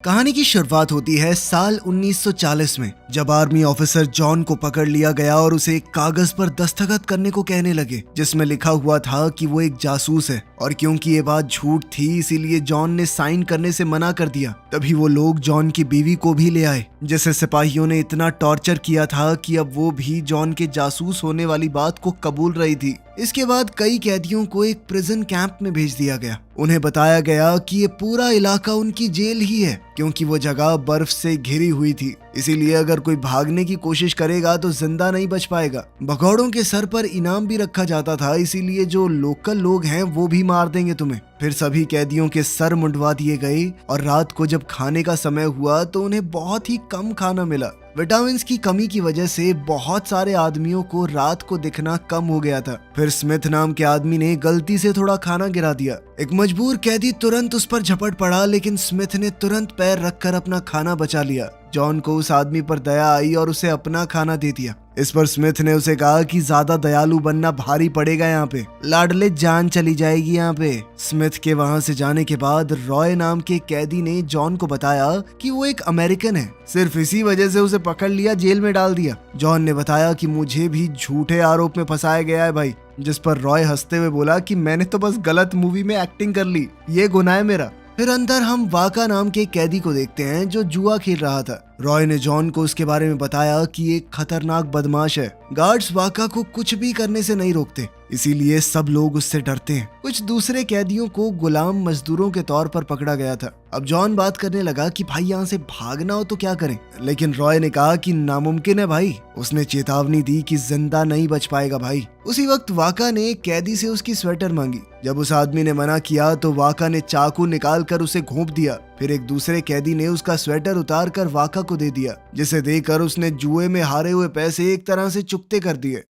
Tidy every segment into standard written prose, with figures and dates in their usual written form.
कहानी की शुरुआत होती है साल 1940 में, जब आर्मी ऑफिसर जॉन को पकड़ लिया गया और उसे एक कागज पर दस्तखत करने को कहने लगे, जिसमें लिखा हुआ था कि वो एक जासूस है। और क्योंकि ये बात झूठ थी, इसीलिए जॉन ने साइन करने से मना कर दिया। तभी वो लोग जॉन की बीवी को भी ले आए, जिसे सिपाहियों ने इतना टॉर्चर किया था कि अब वो भी जॉन के जासूस होने वाली बात को कबूल रही थी। इसके बाद कई कैदियों को एक प्रिजन कैंप में भेज दिया गया। उन्हें बताया गया कि ये पूरा इलाका उनकी जेल ही है, क्योंकि वो जगह बर्फ से घिरी हुई थी। इसीलिए अगर कोई भागने की कोशिश करेगा तो जिंदा नहीं बच पाएगा। भगौड़ों के सर पर इनाम भी रखा जाता था, इसीलिए जो लोकल लोग हैं वो भी मार देंगे तुम्हें। फिर सभी कैदियों के सर मुंडवा दिए गए और रात को जब खाने का समय हुआ तो उन्हें बहुत ही कम खाना मिला। विटामिन्स की कमी की वजह से बहुत सारे आदमियों को रात को दिखना कम हो गया था। फिर स्मिथ नाम के आदमी ने गलती से थोड़ा खाना गिरा दिया। एक मजबूर कैदी तुरंत उस पर झपट पड़ा, लेकिन स्मिथ ने तुरंत पैर रखकर अपना खाना बचा लिया। जॉन को उस आदमी पर दया आई और उसे अपना खाना दे दिया। इस पर स्मिथ ने उसे कहा कि ज्यादा दयालु बनना भारी पड़ेगा, यहाँ पे लाडले जान चली जाएगी यहाँ पे। स्मिथ के वहां से जाने के बाद रॉय नाम के कैदी ने जॉन को बताया कि वो एक अमेरिकन है, सिर्फ इसी वजह से उसे पकड़ लिया, जेल में डाल दिया। जॉन ने बताया कि मुझे भी झूठे आरोप में फंसाया गया है भाई, जिस पर रॉय हंसते हुए बोला कि मैंने तो बस गलत मूवी में एक्टिंग कर ली, ये गुनाह है मेरा। फिर अंदर हम वाका नाम के कैदी को देखते हैं जो जुआ खेल रहा था। रॉय ने जॉन को उसके बारे में बताया कि एक खतरनाक बदमाश है। गार्ड्स वाका को कुछ भी करने से नहीं रोकते, इसीलिए सब लोग उससे डरते हैं। कुछ दूसरे कैदियों को गुलाम मजदूरों के तौर पर पकड़ा गया था। अब जॉन बात करने लगा कि भाई यहाँ से भागना हो तो क्या करें, लेकिन रॉय ने कहा कि नामुमकिन है भाई। उसने चेतावनी दी कि जिंदा नहीं बच पाएगा भाई। उसी वक्त वाका ने कैदी से उसकी स्वेटर मांगी। जब उस आदमी ने मना किया तो वाका ने चाकू निकाल कर उसे घोंप दिया। फिर एक दूसरे कैदी ने उसका स्वेटर उतार कर वाका को दे दिया, जिसे देकर उसने जुए में हारे हुए पैसे एक तरह से चुकते कर दिए।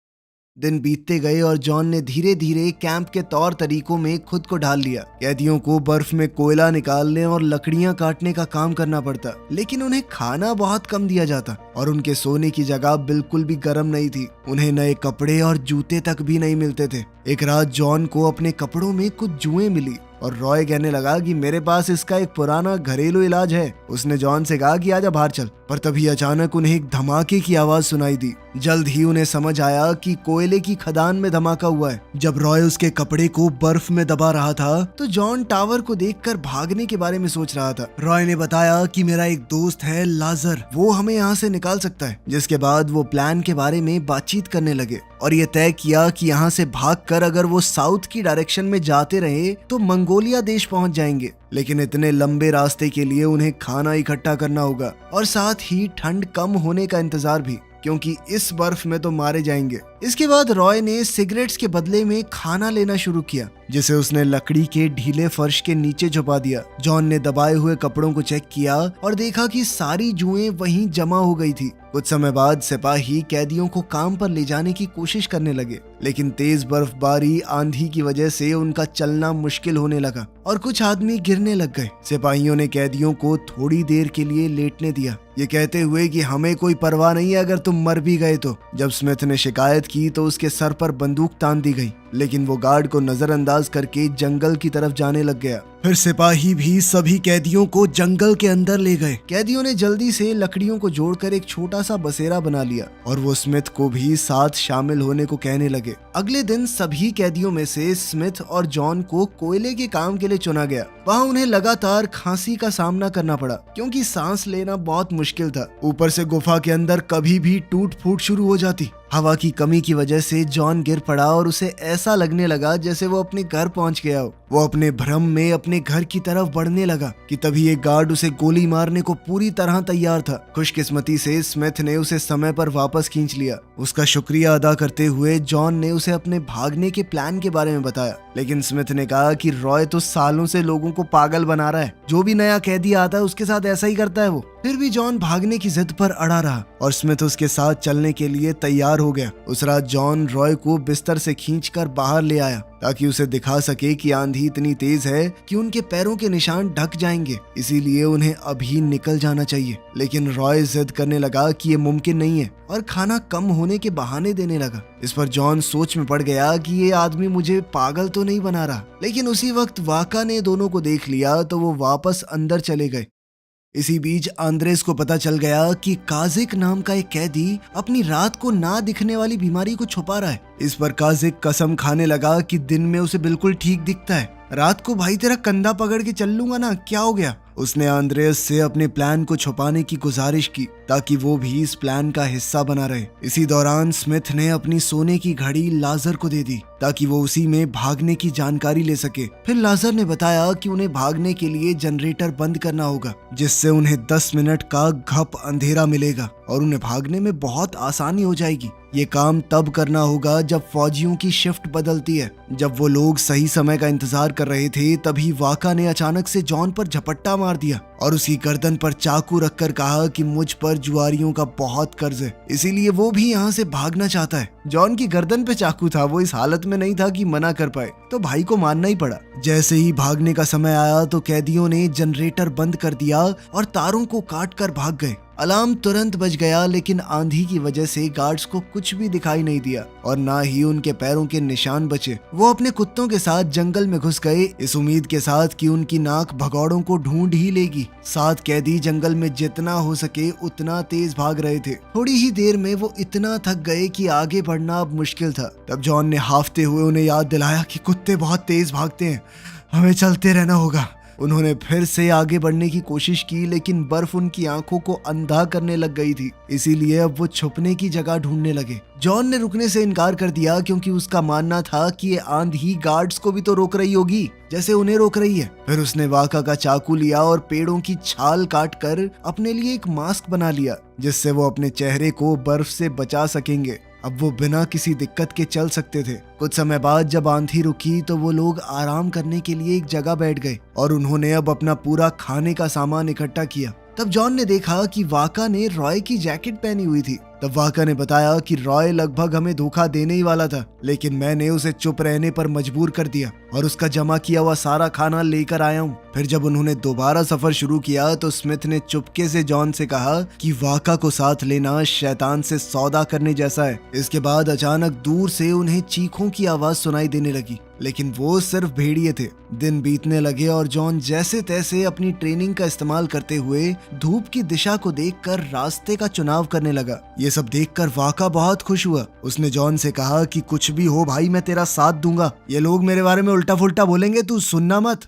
दिन बीतते गए और जॉन ने धीरे धीरे कैंप के तौर तरीकों में खुद को ढाल लिया। कैदियों को बर्फ में कोयला निकालने और लकड़ियां काटने का काम करना पड़ता, लेकिन उन्हें खाना बहुत कम दिया जाता और उनके सोने की जगह बिल्कुल भी गर्म नहीं थी। उन्हें नए कपड़े और जूते तक भी नहीं मिलते थे। एक रात जॉन को अपने कपड़ों में कुछ जुएं मिली और रॉय कहने लगा कि मेरे पास इसका एक पुराना घरेलू इलाज है। उसने जॉन से कहा कि आजा बाहर चल, पर तभी अचानक उन्हें एक धमाके की आवाज सुनाई दी। जल्द ही उन्हें समझ आया कि कोयले की खदान में धमाका हुआ है। जब रॉय उसके कपड़े को बर्फ में दबा रहा था तो जॉन टावर को देखकर भागने के बारे में सोच रहा था। रॉय ने बताया कि मेरा एक दोस्त है लाजर, वो हमें यहाँ से निकाल सकता है। जिसके बाद वो प्लान के बारे में बातचीत करने लगे और ये तय किया कि यहाँ से भागकर अगर वो साउथ की डायरेक्शन में जाते रहे तो मंगोलिया देश पहुंच जाएंगे। लेकिन इतने लंबे रास्ते के लिए उन्हें खाना इकट्ठा करना होगा और साथ ही ठंड कम होने का इंतजार भी, क्योंकि इस बर्फ में तो मारे जाएंगे। इसके बाद रॉय ने सिगरेट्स के बदले में खाना लेना शुरू किया, जिसे उसने लकड़ी के ढीले फर्श के नीचे छुपा दिया। जॉन ने दबाए हुए कपड़ों को चेक किया और देखा कि सारी जुएं वहीं जमा हो गई थी। कुछ समय बाद सिपाही कैदियों को काम पर ले जाने की कोशिश करने लगे, लेकिन तेज बर्फबारी आंधी की वजह से उनका चलना मुश्किल होने लगा और कुछ आदमी गिरने लग गए। सिपाहियों ने कैदियों को थोड़ी देर के लिए लेटने दिया, ये कहते हुए कि हमें कोई परवाह नहीं है अगर तुम मर भी गए तो। जब स्मिथ ने शिकायत की तो उसके सर पर बंदूक तान दी गई, लेकिन वो गार्ड को नजरअंदाज करके जंगल की तरफ जाने लग गया। फिर सिपाही भी सभी कैदियों को जंगल के अंदर ले गए। कैदियों ने जल्दी से लकड़ियों को जोड़कर एक छोटा सा बसेरा बना लिया और वो स्मिथ को भी साथ शामिल होने को कहने लगे। अगले दिन सभी कैदियों में से स्मिथ और जॉन को कोयले के काम के लिए चुना गया। वहाँ उन्हें लगातार खांसी का सामना करना पड़ा, क्योंकि सांस लेना बहुत मुश्किल था। ऊपर से गुफा के अंदर कभी भी टूट फूट शुरू हो जाती। हवा की कमी की वजह से जॉन गिर पड़ा और उसे ऐसा लगने लगा जैसे वो अपने घर पहुंच गया हो। वो अपने भ्रम में अपने घर की तरफ बढ़ने लगा कि तभी एक गार्ड उसे गोली मारने को पूरी तरह तैयार था। खुशकिस्मती से स्मिथ ने उसे समय पर वापस खींच लिया। उसका शुक्रिया अदा करते हुए जॉन ने उसे अपने भागने के प्लान के बारे में बताया, लेकिन स्मिथ ने कहा कि रॉय तो सालों से लोगों को पागल बना रहा है, जो भी नया कैदी आता है उसके साथ ऐसा ही करता है वो। फिर भी जॉन भागने की जिद पर अड़ा रहा और स्मिथ उसके साथ चलने के लिए तैयार हो गया। उस रात जॉन रॉय को बिस्तर से खींचकर बाहर ले आया ताकि उसे दिखा सके कि आंधी इतनी तेज है कि उनके पैरों के निशान ढक जाएंगे, इसीलिए उन्हें अभी निकल जाना चाहिए। लेकिन रॉय जिद करने लगा कि ये मुमकिन नहीं है और खाना कम होने के बहाने देने लगा। इस पर जॉन सोच में पड़ गया कि ये आदमी मुझे पागल तो नहीं बना रहा। लेकिन उसी वक्त वाका ने दोनों को देख लिया तो वो वापस अंदर चले गए। इसी बीच आंद्रेस को पता चल गया कि काजिक नाम का एक कैदी अपनी रात को ना दिखने वाली बीमारी को छुपा रहा है। इस पर काजिक कसम खाने लगा कि दिन में उसे बिल्कुल ठीक दिखता है। रात को भाई तेरा कंधा पकड़ के चल लूंगा ना, क्या हो गया। उसने आंद्रेस से अपने प्लान को छुपाने की गुजारिश की ताकि वो भी इस प्लान का हिस्सा बना रहे। इसी दौरान स्मिथ ने अपनी सोने की घड़ी लाजर को दे दी ताकि वो उसी में भागने की जानकारी ले सके। फिर लाजर ने बताया कि उन्हें भागने के लिए जनरेटर बंद करना होगा, जिससे उन्हें 10 मिनट का घप अंधेरा मिलेगा और उन्हें भागने में बहुत आसानी हो जाएगी। ये काम तब करना होगा जब फौजियों की शिफ्ट बदलती है। जब वो लोग सही समय का इंतजार कर रहे थे तभी वाका ने अचानक से जॉन पर झपट्टा मार दिया और उसकी गर्दन पर चाकू रखकर कहा कि मुझ पर जुआरियों का बहुत कर्ज है, इसीलिए वो भी यहाँ से भागना चाहता है। जॉन की गर्दन पे चाकू था, वो इस हालत में नहीं था कि मना कर पाए, तो भाई को मानना ही पड़ा। जैसे ही भागने का समय आया तो कैदियों ने जनरेटर बंद कर दिया और तारों को काट कर भाग गए। अलार्म तुरंत बज गया, लेकिन आंधी की वजह से गार्ड्स को कुछ भी दिखाई नहीं दिया और ना ही उनके पैरों के निशान बचे। वो अपने कुत्तों के साथ जंगल में घुस गए, इस उम्मीद के साथ कि उनकी नाक भगौड़ों को ढूंढ ही लेगी। 7 कैदी जंगल में जितना हो सके उतना तेज भाग रहे थे। थोड़ी ही देर में वो इतना थक गए कि आगे बढ़ना अब मुश्किल था। तब जॉन ने हाफते हुए उन्हें याद दिलाया कि कुत्ते बहुत तेज भागते हैं, हमें चलते रहना होगा। उन्होंने फिर से आगे बढ़ने की कोशिश की, लेकिन बर्फ उनकी आंखों को अंधा करने लग गई थी, इसीलिए अब वो छुपने की जगह ढूंढने लगे। जॉन ने रुकने से इनकार कर दिया क्योंकि उसका मानना था कि ये आंधी गार्ड्स को भी तो रोक रही होगी जैसे उन्हें रोक रही है। फिर उसने वाका का चाकू लिया और पेड़ों की छाल काटकर अपने लिए एक मास्क बना लिया, जिससे वो अपने चेहरे को बर्फ से बचा सकेंगे। अब वो बिना किसी दिक्कत के चल सकते थे। कुछ समय बाद जब आंधी रुकी तो वो लोग आराम करने के लिए एक जगह बैठ गए और उन्होंने अब अपना पूरा खाने का सामान इकट्ठा किया। तब जॉन ने देखा कि वाका ने रॉय की जैकेट पहनी हुई थी। तब वाका ने बताया कि रॉय लगभग हमें धोखा देने ही वाला था, लेकिन मैंने उसे चुप रहने पर मजबूर कर दिया और उसका जमा किया हुआ सारा खाना लेकर आया हूँ। फिर जब उन्होंने दोबारा सफर शुरू किया तो स्मिथ ने चुपके से जॉन से कहा कि वाका को साथ लेना शैतान से सौदा करने जैसा है। इसके बाद अचानक दूर से उन्हें चीखों की आवाज सुनाई देने लगी, लेकिन वो सिर्फ भेड़िए थे। दिन बीतने लगे और जॉन जैसे तैसे अपनी ट्रेनिंग का इस्तेमाल करते हुए धूप की दिशा को देखकर रास्ते का चुनाव करने लगा। ये सब देखकर वाका बहुत खुश हुआ। उसने जॉन से कहा कि कुछ भी हो भाई, मैं तेरा साथ दूंगा। ये लोग मेरे बारे में उल्टा फुल्टा बोलेंगे, तू सुनना मत।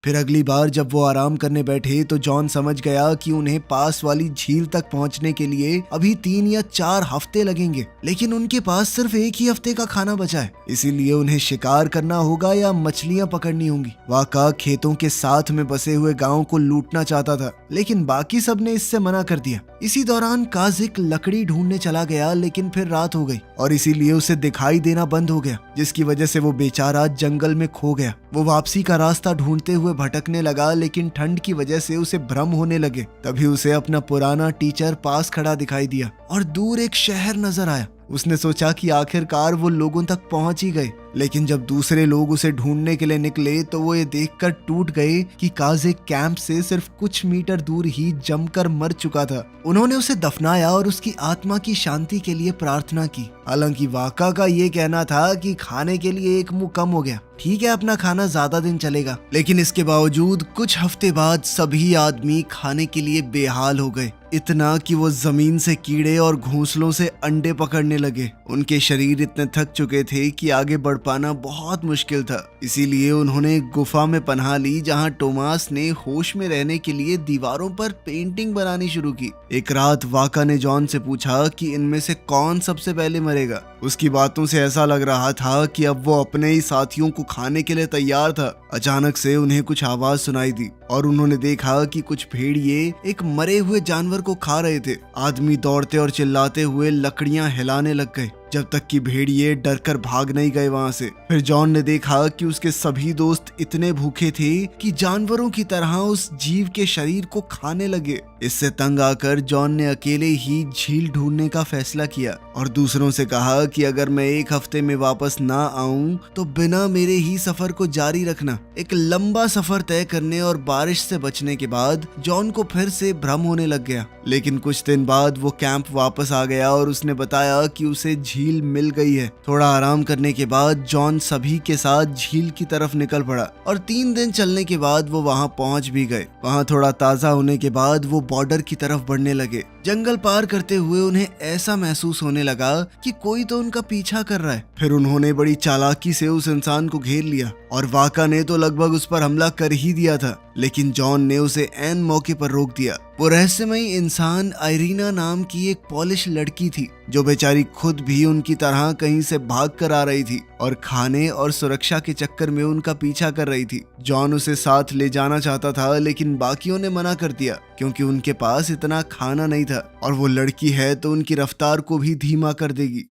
फिर अगली बार जब वो आराम करने बैठे तो जॉन समझ गया कि उन्हें पास वाली झील तक पहुंचने के लिए अभी 3 या 4 हफ्ते लगेंगे, लेकिन उनके पास सिर्फ 1 ही हफ्ते का खाना बचा है, इसीलिए उन्हें शिकार करना होगा या मछलियां पकड़नी होंगी। वाका खेतों के साथ में बसे हुए गांव को लूटना चाहता था, लेकिन बाकी सब ने इससे मना कर दिया। इसी दौरान काजिक लकड़ी ढूंढने चला गया, लेकिन फिर रात हो गई और इसीलिए उसे दिखाई देना बंद हो गया, जिसकी वजह से वो बेचारा जंगल में खो गया। वो वापसी का रास्ता ढूंढते हुए भटकने लगा, लेकिन ठंड की वजह से उसे भ्रम होने लगे। तभी उसे अपना पुराना टीचर पास खड़ा दिखाई दिया और दूर एक शहर नजर आया। उसने सोचा कि आखिरकार वो लोगों तक पहुंच ही गए, लेकिन जब दूसरे लोग उसे ढूंढने के लिए निकले तो वो ये देखकर टूट गए कि काजिक कैंप से सिर्फ कुछ मीटर दूर ही जमकर मर चुका था। उन्होंने उसे दफनाया और उसकी आत्मा की शांति के लिए प्रार्थना की। हालांकि वाका का ये कहना था कि खाने के लिए एक मुंह कम हो गया, ठीक है अपना खाना ज्यादा दिन चलेगा, लेकिन इसके बावजूद कुछ हफ्ते बाद सभी आदमी खाने के लिए बेहाल हो गए, इतना कि वो जमीन से कीड़े और घोंसलों से अंडे पकड़ने लगे। उनके शरीर इतने थक चुके थे कि आगे बढ़ पाना बहुत मुश्किल था, इसीलिए उन्होंने एक गुफा में पनाह ली जहां टोमास ने होश में रहने के लिए दीवारों पर पेंटिंग बनानी शुरू की। एक रात वाका ने जॉन से पूछा कि इनमें से कौन सबसे पहले मरेगा। उसकी बातों से ऐसा लग रहा था कि अब वो अपने ही साथियों को खाने के लिए तैयार था। अचानक से उन्हें कुछ आवाज सुनाई दी और उन्होंने देखा कि कुछ भेड़िए एक मरे हुए जानवर को खा रहे थे। आदमी दौड़ते और चिल्लाते हुए लकड़ियां हिलाने लग गए, जब तक कि भेड़िए डरकर भाग नहीं गए वहां से। फिर जॉन ने देखा कि उसके सभी दोस्त इतने भूखे थे कि जानवरों की तरह उस जीव के शरीर को खाने लगे। इससे तंग आकर जॉन ने अकेले ही झील ढूंढने का फैसला किया और दूसरों से कहा कि अगर मैं 1 हफ्ते में वापस ना आऊं तो बिना मेरे ही सफर को जारी रखना। एक लंबा सफर तय करने और बारिश से बचने के बाद जॉन को फिर से भ्रम होने लग गया, लेकिन कुछ दिन बाद वो कैंप वापस आ गया और उसने बताया कि उसे झील मिल गई है। थोड़ा आराम करने के बाद जॉन सभी के साथ झील की तरफ निकल पड़ा और 3 दिन चलने के बाद वो वहां पहुंच भी गए। वहां थोड़ा ताजा होने के बाद वो बॉर्डर की तरफ बढ़ने लगे। जंगल पार करते हुए उन्हें ऐसा महसूस होने लगा कि कोई तो उनका पीछा कर रहा है। फिर उन्होंने बड़ी चालाकी से उस इंसान को घेर लिया और वाका ने तो लगभग उस पर हमला कर ही दिया था, लेकिन जॉन ने उसे ऐन मौके पर रोक दिया। वो रहस्यमयी इंसान आयरीना नाम की एक पॉलिश लड़की थी जो बेचारी खुद भी उनकी तरह कहीं से भाग कर आ रही थी और खाने और सुरक्षा के चक्कर में उनका पीछा कर रही थी। जॉन उसे साथ ले जाना चाहता था, लेकिन बाकियों ने मना कर दिया क्योंकि उनके पास इतना खाना नहीं था और वो लड़की है तो उनकी रफ्तार को भी धीमा कर देगी।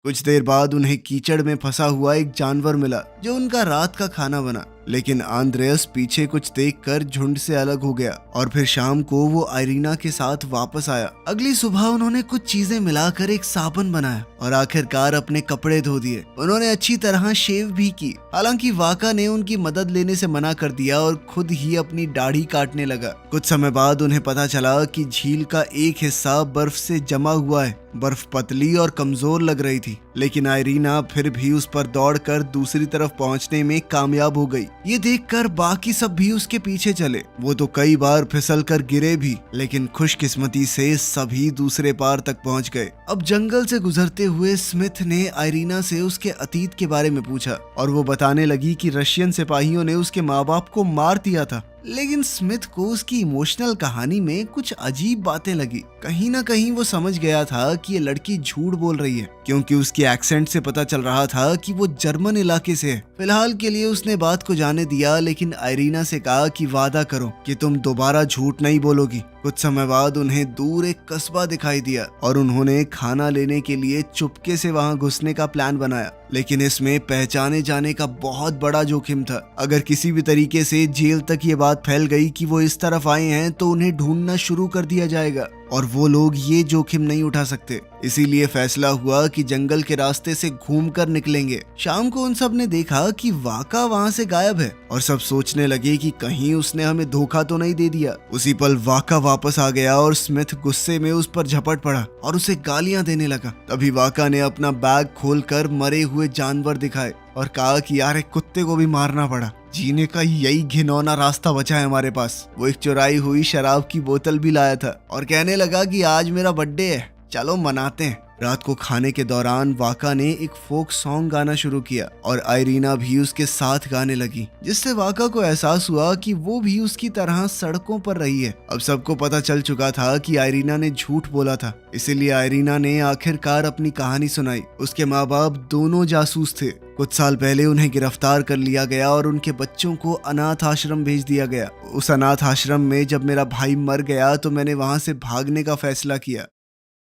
कुछ देर बाद उन्हें कीचड़ में फंसा हुआ एक जानवर मिला जो उनका रात का खाना बना, लेकिन आंद्रेयस पीछे कुछ देखकर झुंड से अलग हो गया और फिर शाम को वो आयरीना के साथ वापस आया। अगली सुबह उन्होंने कुछ चीजें मिलाकर एक साबुन बनाया और आखिरकार अपने कपड़े धो दिए। उन्होंने अच्छी तरह शेव भी की। हालांकि वाका ने उनकी मदद लेने से मना कर दिया और खुद ही अपनी दाढ़ी काटने लगा। कुछ समय बाद उन्हें पता चला कि झील का एक हिस्सा बर्फ से जमा हुआ है। बर्फ पतली और कमजोर लग रही थी, लेकिन आयरीना फिर भी उस पर दौड़कर दूसरी तरफ पहुंचने में कामयाब हो गई। ये देखकर बाकी सब भी उसके पीछे चले। वो तो कई बार फिसल कर गिरे भी, लेकिन खुशकिस्मती से सभी दूसरे पार तक पहुंच गए। अब जंगल से गुजरते हुए स्मिथ ने आयरीना से उसके अतीत के बारे में पूछा और वो बताने लगी कि रशियन सिपाहियों ने उसके माँ बाप को मार दिया था। लेकिन स्मिथ को उसकी इमोशनल कहानी में कुछ अजीब बातें लगी। कहीं ना कहीं वो समझ गया था कि ये लड़की झूठ बोल रही है, क्योंकि उसके एक्सेंट से पता चल रहा था कि वो जर्मन इलाके से है। फिलहाल के लिए उसने बात को जाने दिया, लेकिन आयरीना से कहा कि वादा करो कि तुम दोबारा झूठ नहीं बोलोगी। कुछ समय बाद उन्हें दूर एक कस्बा दिखाई दिया और उन्होंने खाना लेने के लिए चुपके से वहां घुसने का प्लान बनाया, लेकिन इसमें पहचाने जाने का बहुत बड़ा जोखिम था। अगर किसी भी तरीके से जेल तक ये बात फैल गई कि वो इस तरफ आए हैं तो उन्हें ढूंढना शुरू कर दिया जाएगा और वो लोग ये जोखिम नहीं उठा सकते। इसीलिए फैसला हुआ कि जंगल के रास्ते से घूमकर निकलेंगे। शाम को उन सब ने देखा कि वाका वहां से गायब है और सब सोचने लगे कि कहीं उसने हमें धोखा तो नहीं दे दिया। उसी पल वाका वापस आ गया और स्मिथ गुस्से में उस पर झपट पड़ा और उसे गालियां देने लगा। तभी वाका ने अपना बैग खोलकर मरे हुए जानवर दिखाए और कहा कि यार एक कुत्ते को भी मारना पड़ा, जीने का यही घिनौना रास्ता बचा है हमारे पास। वो एक चुराई हुई शराब की बोतल भी लाया था और कहने लगा कि आज मेरा बर्थडे है, चलो मनाते हैं। रात को खाने के दौरान वाका ने एक फोक सॉन्ग गाना शुरू किया और आयरीना भी उसके साथ गाने लगी, जिससे वाका को एहसास हुआ कि वो भी उसकी तरह सड़कों पर रही है। अब सबको पता चल चुका था कि आयरीना ने झूठ बोला था, इसीलिए आयरीना ने आखिरकार अपनी कहानी सुनाई। उसके माँ बाप दोनों जासूस थे। कुछ साल पहले उन्हें गिरफ्तार कर लिया गया और उनके बच्चों को अनाथ आश्रम भेज दिया गया। उस अनाथ आश्रम में जब मेरा भाई मर गया तो मैंने वहां से भागने का फैसला किया।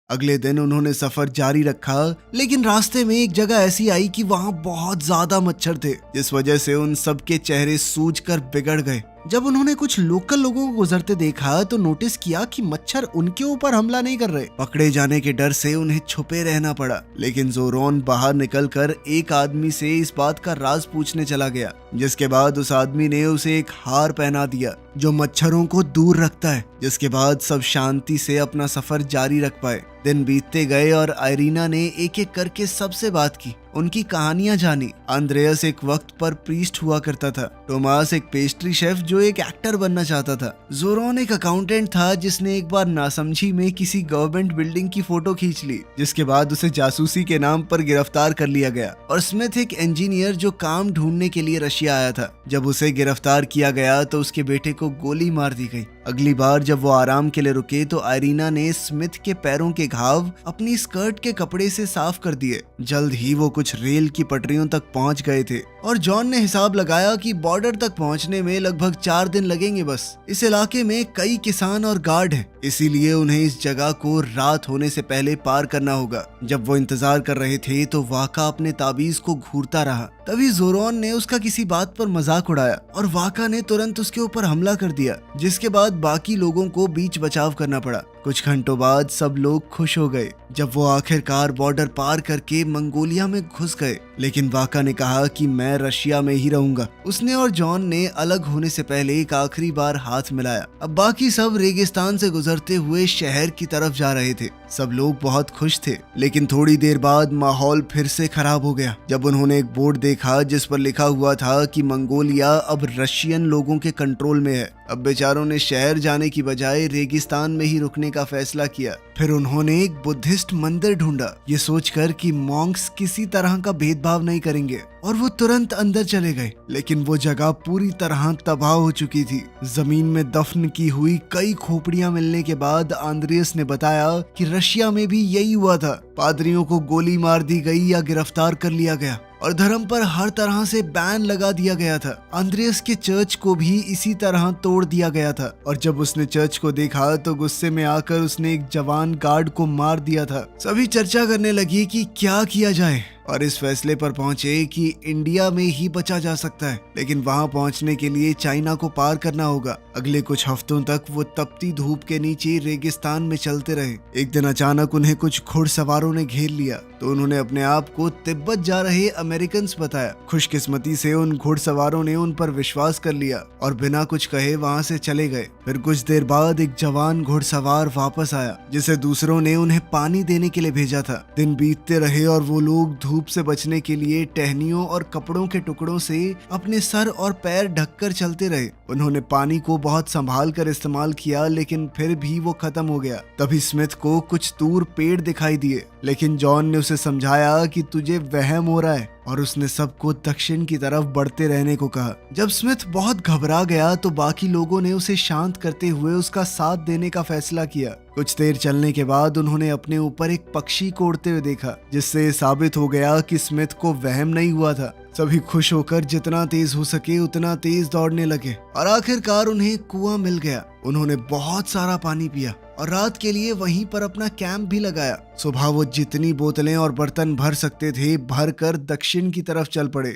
अगले दिन उन्होंने सफर जारी रखा, लेकिन रास्ते में एक जगह ऐसी आई कि वहां बहुत ज्यादा मच्छर थे, जिस वजह से उन सब के चेहरे सूजकर बिगड़ गए। जब उन्होंने कुछ लोकल लोगों को गुजरते देखा तो नोटिस किया कि मच्छर उनके ऊपर हमला नहीं कर रहे। पकड़े जाने के डर से उन्हें छुपे रहना पड़ा, लेकिन जोरोन बाहर निकलकर एक आदमी से इस बात का राज पूछने चला गया, जिसके बाद उस आदमी ने उसे एक हार पहना दिया जो मच्छरों को दूर रखता है, जिसके बाद सब शांति से अपना सफर जारी रख पाए। दिन बीतते गए और आयरीना ने एक एक करके सबसे बात की, उनकी कहानियां जानी। आंद्रेयस एक वक्त पर प्रीस्ट हुआ करता था, टोमास एक पेस्ट्री शेफ जो एक एक्टर बनना चाहता था, जोरोन एक अकाउंटेंट था जिसने एक बार नासमझी में किसी गवर्नमेंट बिल्डिंग की फोटो खींच ली, जिसके बाद उसे जासूसी के नाम पर गिरफ्तार कर लिया गया, और स्मिथ एक इंजीनियर जो काम ढूंढने के लिए रशिया आया था। जब उसे गिरफ्तार किया गया तो उसके बेटे को गोली मार दी गई। अगली बार जब वो आराम के लिए रुके तो आयरीना ने स्मिथ के पैरों के घाव अपनी स्कर्ट के कपड़े से साफ कर दिए। जल्द ही वो कुछ रेल की पटरियों तक पहुंच गए थे और जॉन ने हिसाब लगाया कि बॉर्डर तक पहुंचने में लगभग 4 दिन लगेंगे बस। इस इलाके में कई किसान और गार्ड हैं, इसीलिए उन्हें इस जगह को रात होने से पहले पार करना होगा। जब वो इंतजार कर रहे थे तो वाका अपने ताबीज को घूरता रहा। तभी जोरोन ने उसका किसी बात पर मजाक उड़ाया और वाका ने तुरंत उसके ऊपर हमला कर दिया, जिसके बाद बाकी लोगों को बीच बचाव करना पड़ा। कुछ घंटों बाद सब लोग खुश हो गए जब वो आखिरकार बॉर्डर पार करके मंगोलिया में घुस गए। लेकिन वाका ने कहा कि मैं रशिया में ही रहूंगा। उसने और जॉन ने अलग होने से पहले एक आखिरी बार हाथ मिलाया। अब बाकी सब रेगिस्तान से गुजरते हुए शहर की तरफ जा रहे थे। सब लोग बहुत खुश थे, लेकिन थोड़ी देर बाद माहौल फिर से खराब हो गया जब उन्होंने एक बोर्ड देखा जिस पर लिखा हुआ था कि मंगोलिया अब रशियन लोगों के कंट्रोल में है। अब बेचारों ने शहर जाने की बजाय रेगिस्तान में ही रुकने का फैसला किया। फिर उन्होंने एक बुद्धिस्ट मंदिर ढूंढा, ये सोचकर कि मॉन्क्स किसी तरह का भेदभाव नहीं करेंगे, और वो तुरंत अंदर चले गए। लेकिन वो जगह पूरी तरह तबाह हो चुकी थी। जमीन में दफन की हुई कई खोपड़ियां मिलने के बाद आंद्रियस ने बताया कि रशिया में भी यही हुआ था। पादरियों को गोली मार दी गई या गिरफ्तार कर लिया गया और धर्म पर हर तरह से बैन लगा दिया गया था। आंद्रियस के चर्च को भी इसी तरह तोड़ दिया गया था, और जब उसने चर्च को देखा तो गुस्से में आकर उसने एक जवान गार्ड को मार दिया था। सभी चर्चा करने लगी कि क्या किया जाए, और इस फैसले पर पहुंचे कि इंडिया में ही बचा जा सकता है, लेकिन वहां पहुंचने के लिए चाइना को पार करना होगा। अगले कुछ हफ्तों तक वो तपती धूप के नीचे रेगिस्तान में चलते रहे। एक दिन अचानक उन्हें कुछ घुड़सवारों ने घेर लिया, तो उन्होंने अपने आप को तिब्बत जा रहे अमेरिकन बताया। खुशकिस्मती से उन घुड़सवारों ने उन पर विश्वास कर लिया और बिना कुछ कहे वहां से चले गए। फिर कुछ देर बाद एक जवान घुड़सवार वापस आया, जिसे दूसरों ने उन्हें पानी देने के लिए भेजा था। दिन बीतते रहे और वो लोग धूप से बचने के लिए टहनियों और कपड़ों के टुकड़ों से अपने सर और पैर ढककर चलते रहे। उन्होंने पानी को बहुत संभाल कर इस्तेमाल किया, लेकिन फिर भी वो खत्म हो गया। तभी स्मिथ को कुछ दूर पेड़ दिखाई दिए, लेकिन जॉन ने उसे समझाया कि तुझे वहम हो रहा है, और उसने सबको दक्षिण की तरफ बढ़ते रहने को कहा। जब स्मिथ बहुत घबरा गया तो बाकी लोगों ने उसे शांत करते हुए उसका साथ देने का फैसला किया। कुछ देर चलने के बाद उन्होंने अपने ऊपर एक पक्षी को उड़ते हुए देखा, जिससे साबित हो गया कि स्मिथ को वहम नहीं हुआ था। सभी खुश होकर जितना तेज हो सके उतना तेज दौड़ने लगे, और आखिरकार उन्हें कुआं मिल गया। उन्होंने बहुत सारा पानी पिया और रात के लिए वहीं पर अपना कैंप भी लगाया। सुबह वो जितनी बोतलें और बर्तन भर सकते थे भर कर दक्षिण की तरफ चल पड़े।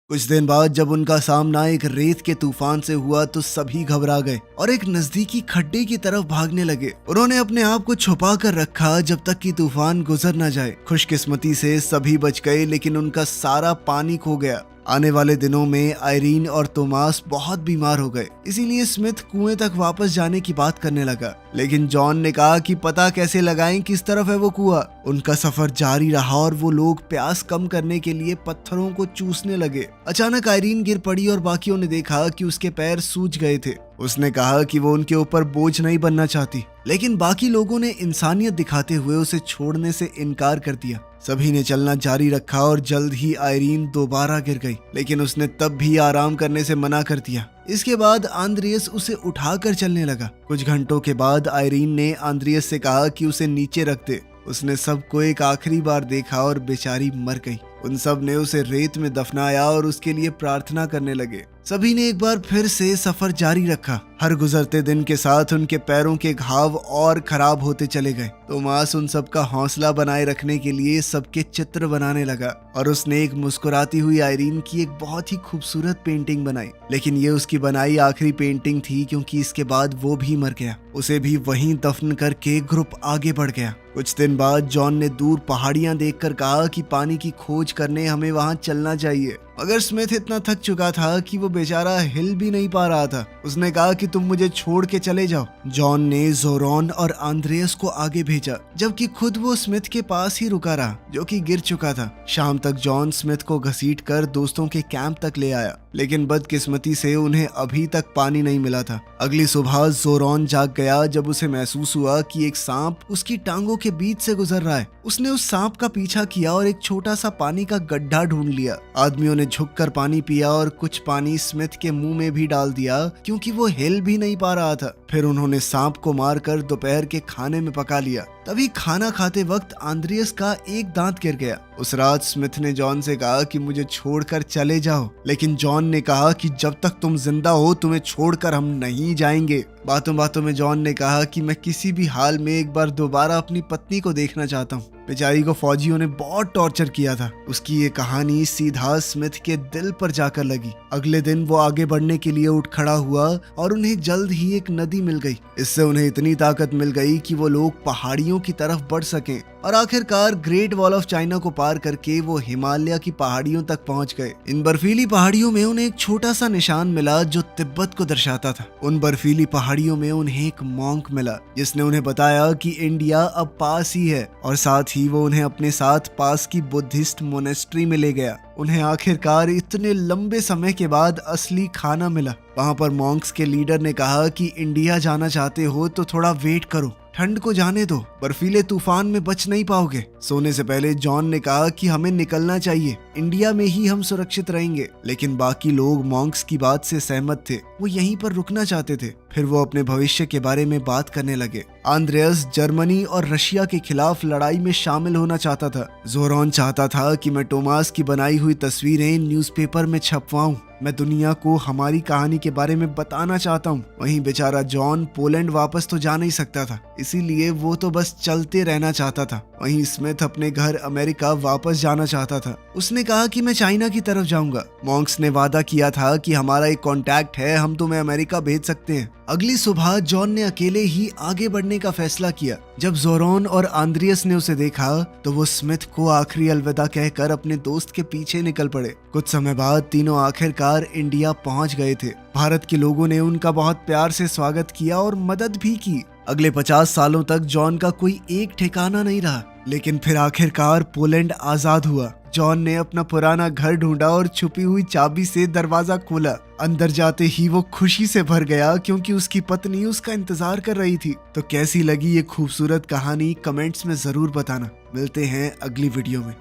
कुछ दिन बाद जब उनका सामना एक रेत के तूफान से हुआ तो सभी घबरा गए और एक नजदीकी खड्डे की तरफ भागने लगे। उन्होंने अपने आप को छुपा कर रखा जब तक कि तूफान गुजर न जाए। खुशकिस्मती से सभी बच गए, लेकिन उनका सारा पानी खो गया। आने वाले दिनों में आयरीन और तोमास बहुत बीमार हो गए, इसीलिए स्मिथ कुएं तक वापस जाने की बात करने लगा। लेकिन जॉन ने कहा कि पता कैसे लगाएं किस तरफ है वो कुआं। उनका सफर जारी रहा और वो लोग प्यास कम करने के लिए पत्थरों को चूसने लगे। अचानक आयरीन गिर पड़ी और बाकियों ने देखा कि उसके पैर सूज गए थे। उसने कहा कि वो उनके ऊपर बोझ नहीं बनना चाहती, लेकिन बाकी लोगों ने इंसानियत दिखाते हुए उसे छोड़ने से इनकार कर दिया। सभी ने चलना जारी रखा और जल्द ही आयरीन दोबारा गिर गई, लेकिन उसने तब भी आराम करने से मना कर दिया। इसके बाद आंद्रियस उसे उठाकर चलने लगा। कुछ घंटों के बाद आयरीन ने आंद्रियस से कहा कि उसे नीचे रख दे। उसने सबको एक आखिरी बार देखा और बेचारी मर गई। उन सब ने उसे रेत में दफनाया और उसके लिए प्रार्थना करने लगे। सभी ने एक बार फिर से सफर जारी रखा। हर गुजरते दिन के साथ उनके पैरों के घाव और खराब होते चले गए। तोमास उन सबका हौसला बनाए रखने के लिए सबके चित्र बनाने लगा और उसने एक मुस्कुराती हुई आयरीन की एक बहुत ही खूबसूरत पेंटिंग बनाई। लेकिन ये उसकी बनाई आखिरी पेंटिंग थी, क्योंकि इसके बाद वो भी मर गया। उसे भी वहीं दफन करके ग्रुप आगे बढ़ गया। कुछ दिन बाद जॉन ने दूर पहाड़ियां देखकर कहा कि पानी की खोज करने हमें वहां चलना चाहिए, मगर स्मिथ इतना थक चुका था कि वो बेचारा हिल भी नहीं पा रहा था। उसने कहा कि तुम मुझे छोड़ के चले जाओ। जॉन ने जोरॉन और आंद्रेयस को आगे भेजा, जबकि खुद वो स्मिथ के पास ही रुका रहा, जो कि गिर चुका था। शाम तक जॉन स्मिथ को घसीट कर दोस्तों के कैंप तक ले आया, लेकिन बदकिस्मती से उन्हें अभी तक पानी नहीं मिला था। अगली सुबह जोरॉन जाग गया जब उसे महसूस हुआ कि एक सांप उसकी टांगों के बीच से गुजर रहा है। उसने उस सांप का पीछा किया और एक छोटा सा पानी का गड्ढा ढूंढ लिया। आदमियों ने झुककर पानी पिया और कुछ पानी स्मिथ के मुंह में भी डाल दिया, क्योंकि वो हिल भी नहीं पा रहा था। फिर उन्होंने सांप को मारकर दोपहर के खाने में पका लिया। तभी खाना खाते वक्त आंद्रियस का एक दांत गिर गया। उस रात स्मिथ ने जॉन से कहा कि मुझे छोड़कर चले जाओ, लेकिन जॉन ने कहा कि जब तक तुम जिंदा हो तुम्हें छोड़कर हम नहीं जाएंगे। बातों बातों में जॉन ने कहा कि मैं किसी भी हाल में एक बार दोबारा अपनी पत्नी को देखना चाहता हूँ। बेचारी को फौजियों ने बहुत टॉर्चर किया था। उसकी ये कहानी सीधा स्मिथ के दिल पर जाकर लगी। अगले दिन वो आगे बढ़ने के लिए उठ खड़ा हुआ और उन्हें जल्द ही एक नदी मिल गई। इससे उन्हें इतनी ताकत मिल गई कि वो लोग पहाड़ियों की तरफ बढ़ सकें और आखिरकार ग्रेट वॉल ऑफ चाइना को पार करके वो हिमालय की पहाड़ियों तक पहुंच गए। इन बर्फीली पहाड़ियों में उन्हें एक छोटा सा निशान मिला जो तिब्बत को दर्शाता था। उन बर्फीली पहाड़ियों में उन्हें एक मॉन्क मिला जिसने उन्हें बताया कि इंडिया अब पास ही है, और साथ ही वो उन्हें अपने साथ पास की बुद्धिस्ट मोनेस्ट्री में ले गया। उन्हें आखिरकार इतने लंबे समय के बाद असली खाना मिला। वहां पर मॉन्क्स के लीडर ने कहा कि इंडिया जाना चाहते हो तो थोड़ा वेट करो, ठंड को जाने दो, बर्फीले तूफान में बच नहीं पाओगे। सोने से पहले जॉन ने कहा कि हमें निकलना चाहिए, इंडिया में ही हम सुरक्षित रहेंगे। लेकिन बाकी लोग मॉन्क्स की बात से सहमत थे, वो यहीं पर रुकना चाहते थे। फिर वो अपने भविष्य के बारे में बात करने लगे। आंद्रेयस जर्मनी और रशिया के खिलाफ लड़ाई में शामिल होना चाहता था। जोरॉन चाहता था कि मैं टोमास की बनाई हुई तस्वीरें न्यूज़पेपर में छपवाऊं, मैं दुनिया को हमारी कहानी के बारे में बताना चाहता हूँ। वहीं बेचारा जॉन पोलैंड वापस तो जा नहीं सकता था, इसीलिए वो तो बस चलते रहना चाहता था। वहीं स्मिथ अपने घर अमेरिका वापस जाना चाहता था। उसने कहा कि मैं चाइना की तरफ जाऊंगा। मॉन्क्स ने वादा किया था कि हमारा एक कॉन्टैक्ट है, हम तुम्हें अमेरिका भेज सकते हैं। अगली सुबह जॉन ने अकेले ही आगे बढ़ने का फैसला किया। जब जोरॉन और आंद्रियस ने उसे देखा तो वो स्मिथ को आखिरी अलविदा कहकर अपने दोस्त के पीछे निकल पड़े। कुछ समय बाद तीनों आखिरकार इंडिया पहुंच गए थे। भारत के लोगों ने उनका बहुत प्यार से स्वागत किया और मदद भी की। अगले 50 सालों तक जॉन का कोई एक ठिकाना नहीं रहा, लेकिन फिर आखिरकार पोलैंड आजाद हुआ। जॉन ने अपना पुराना घर ढूंढा और छुपी हुई चाबी से दरवाजा खोला। अंदर जाते ही वो खुशी से भर गया क्योंकि उसकी पत्नी उसका इंतजार कर रही थी। तो कैसी लगी ये खूबसूरत कहानी कमेंट्स में जरूर बताना। मिलते हैं अगली वीडियो में।